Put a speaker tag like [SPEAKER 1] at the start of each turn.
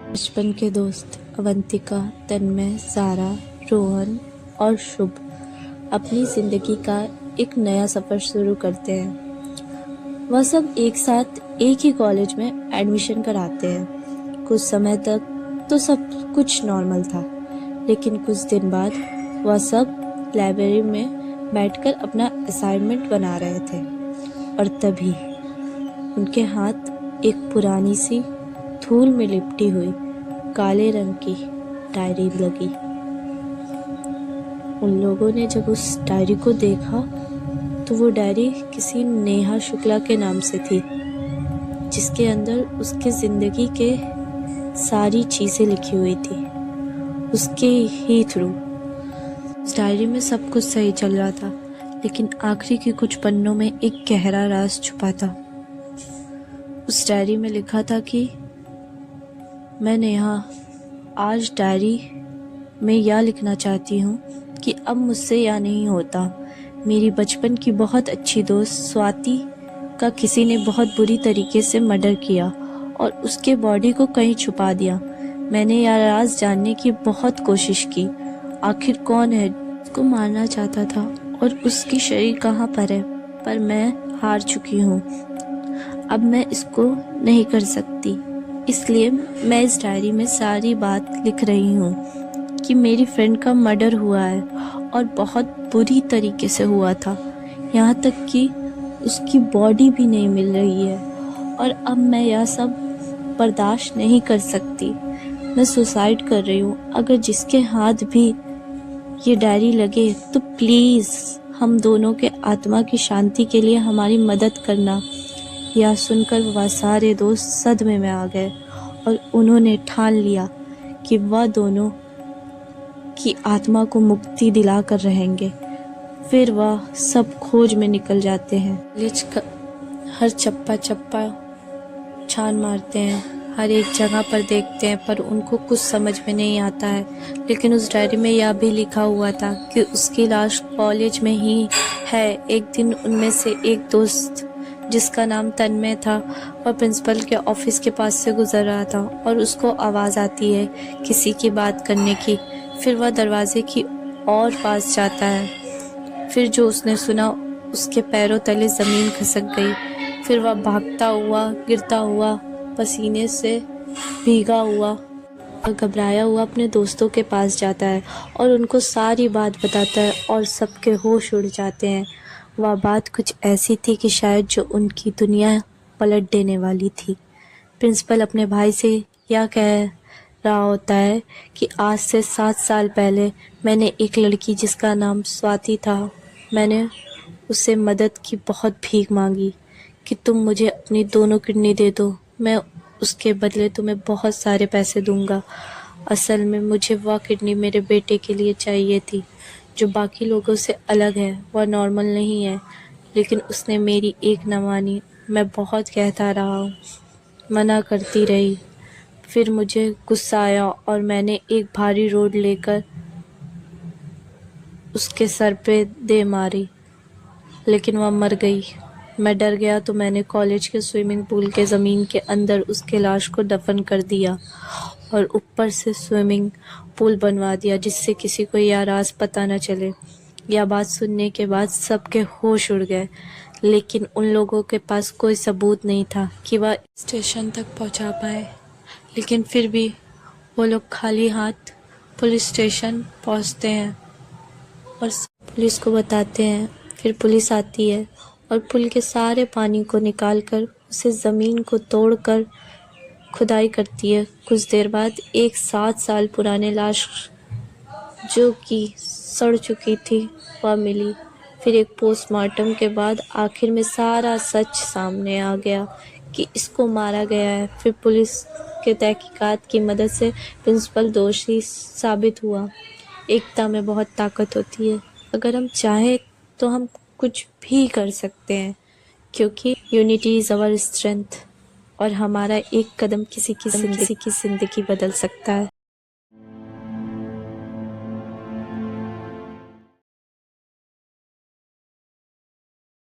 [SPEAKER 1] बचपन के दोस्त अवंतिका, तन्मय, सारा, रोहन और शुभ अपनी जिंदगी का एक नया सफर शुरू करते हैं। वह सब एक साथ एक ही कॉलेज में एडमिशन कराते हैं। कुछ समय तक तो सब कुछ नॉर्मल था, लेकिन कुछ दिन बाद वह सब लाइब्रेरी में बैठकर अपना असाइनमेंट बना रहे थे और तभी उनके हाथ एक पुरानी सी धूल में लिपटी हुई काले रंग की डायरी लगी। उन लोगों ने जब उस डायरी को देखा तो वो डायरी किसी नेहा शुक्ला के नाम से थी, जिसके अंदर उसके जिंदगी के सारी चीजें लिखी हुई थी उसके ही थ्रू। उस डायरी में सब कुछ सही चल रहा था, लेकिन आखिरी के कुछ पन्नों में एक गहरा राज छुपा था। उस डायरी में लिखा था कि मैं नेहा आज डायरी में यह लिखना चाहती हूँ कि अब मुझसे यह नहीं होता। मेरी बचपन की बहुत अच्छी दोस्त स्वाति का किसी ने बहुत बुरी तरीके से मर्डर किया और उसके बॉडी को कहीं छुपा दिया। मैंने यह राज जानने की बहुत कोशिश की। आखिर कौन है उसको मारना चाहता था और उसकी शरीर कहाँ पर है, पर मैं हार चुकी हूँ। अब मैं इसको नहीं कर सकती, इसलिए मैं इस डायरी में सारी बात लिख रही हूँ कि मेरी फ्रेंड का मर्डर हुआ है और बहुत बुरी तरीके से हुआ था। यहाँ तक कि उसकी बॉडी भी नहीं मिल रही है और अब मैं यह सब बर्दाश्त नहीं कर सकती। मैं सुसाइड कर रही हूँ। अगर जिसके हाथ भी ये डायरी लगे तो प्लीज़ हम दोनों के आत्मा की शांति के लिए हमारी मदद करना। यह सुनकर वह सारे दोस्त सदमे में आ गए और उन्होंने ठान लिया कि वह दोनों की आत्मा को मुक्ति दिलाकर रहेंगे। फिर वह सब खोज में निकल जाते हैं। कॉलेज का हर चप्पा चप्पा छान मारते हैं, हर एक जगह पर देखते हैं, पर उनको कुछ समझ में नहीं आता है। लेकिन उस डायरी में यह भी लिखा हुआ था कि उसकी लाश कॉलेज में ही है। एक दिन उनमें से एक दोस्त जिसका नाम तन्मय था, वह प्रिंसिपल के ऑफिस के पास से गुजर रहा था और उसको आवाज़ आती है किसी की बात करने की। फिर वह दरवाजे की और पास जाता है। फिर जो उसने सुना उसके पैरों तले ज़मीन खिसक गई। फिर वह भागता हुआ, गिरता हुआ, पसीने से भीगा हुआ और घबराया हुआ अपने दोस्तों के पास जाता है और उनको सारी बात बताता है और सबके होश उड़ जाते हैं। वह बात कुछ ऐसी थी कि शायद जो उनकी दुनिया पलट देने वाली थी। प्रिंसिपल अपने भाई से यह कह रहा होता है कि आज से 7 साल पहले मैंने एक लड़की जिसका नाम स्वाति था, मैंने उससे मदद की बहुत भीख मांगी कि तुम मुझे अपनी दोनों किडनी दे दो, मैं उसके बदले तुम्हें बहुत सारे पैसे दूंगा। असल में मुझे वह किडनी मेरे बेटे के लिए चाहिए थी, जो बाकी लोगों से अलग है, वह नॉर्मल नहीं है। लेकिन उसने मेरी एक न मानी। मैं बहुत कहता रहा, मना करती रही। फिर मुझे गुस्सा आया और मैंने एक भारी रोड लेकर उसके सर पे दे मारी, लेकिन वह मर गई। मैं डर गया तो मैंने कॉलेज के स्विमिंग पूल के ज़मीन के अंदर उसके लाश को दफन कर दिया और ऊपर से स्विमिंग पूल बनवा दिया, जिससे किसी को यह राज पता न चले। यह बात सुनने के बाद सबके होश उड़ गए, लेकिन उन लोगों के पास कोई सबूत नहीं था कि वह स्टेशन तक पहुंचा पाए। लेकिन फिर भी वो लोग खाली हाथ पुलिस स्टेशन पहुंचते हैं और पुलिस को बताते हैं। फिर पुलिस आती है और पुल के सारे पानी को निकालकर उसे ज़मीन को तोड़कर खुदाई करती है। कुछ देर बाद एक 7 साल पुराने लाश जो कि सड़ चुकी थी वह मिली। फिर एक पोस्टमार्टम के बाद आखिर में सारा सच सामने आ गया कि इसको मारा गया है। फिर पुलिस के तहकीकात की मदद से प्रिंसिपल दोषी साबित हुआ। एकता में बहुत ताकत होती है। अगर हम चाहें तो हम कुछ भी कर सकते हैं, क्योंकि यूनिटी इज़ आवर स्ट्रेंथ और हमारा एक कदम किसी की ज़िंदगी बदल सकता है।